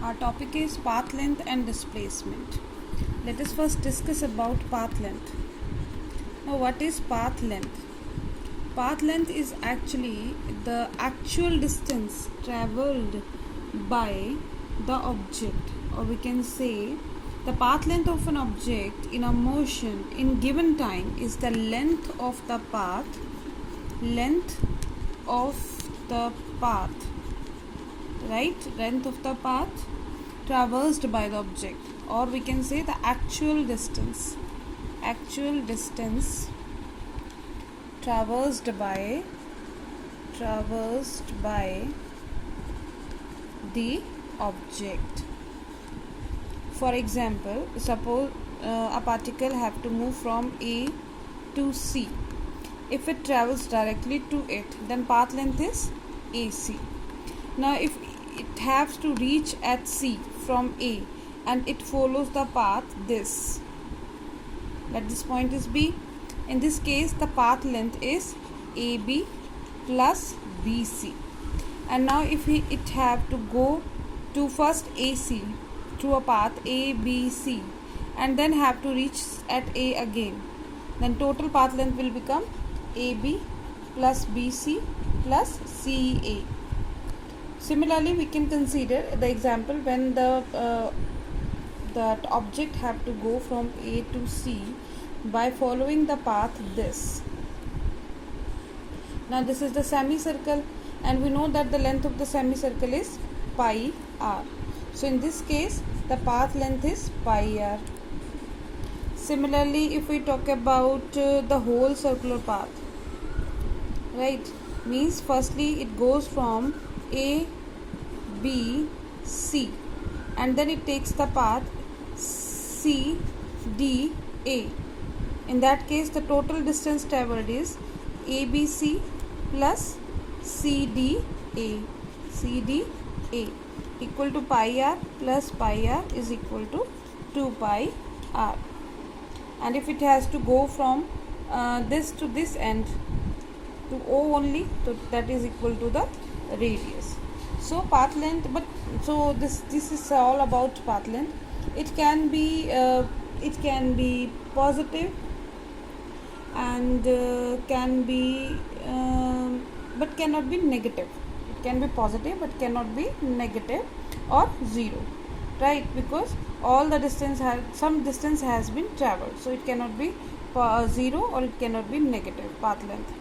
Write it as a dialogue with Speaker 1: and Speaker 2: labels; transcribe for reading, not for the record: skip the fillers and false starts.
Speaker 1: Our topic is path length and displacement. Let us first discuss about path length. Now, what is path length? Path length is actually the actual distance traveled by the object, or we can say the path length of an object in a motion in given time is the length of the path right, length of the path traversed by the object, or we can say the actual distance traversed by the object. For example, suppose a particle have to move from A to C. If it travels directly to it, then path length is AC. Now if it has to reach at C from A and it follows the path this, let this point is B. In this case the path length is AB plus BC. And now if it have to go to first AC through a path ABC and then have to reach at A again, then total path length will become AB plus BC plus CA. Similarly, we can consider the example when the object have to go from A to C by following the path this. Now this is the semicircle, and we know that the length of the semicircle is pi r. So in this case the path length is pi r. Similarly, if we talk about the whole circular path, right, means firstly it goes from A, B, C, and then it takes the path C, D, A. In that case the total distance traveled is ABC plus CDA equal to pi r plus pi r is equal to 2 pi r. And if it has to go from this to this end to O only, so that is equal to the radius. So path length, but so this is all about path length. It can be positive and can be but cannot be negative. It can be positive but cannot be negative or zero, right? Because all the some distance has been traveled, so it cannot be 0 or it cannot be negative path length.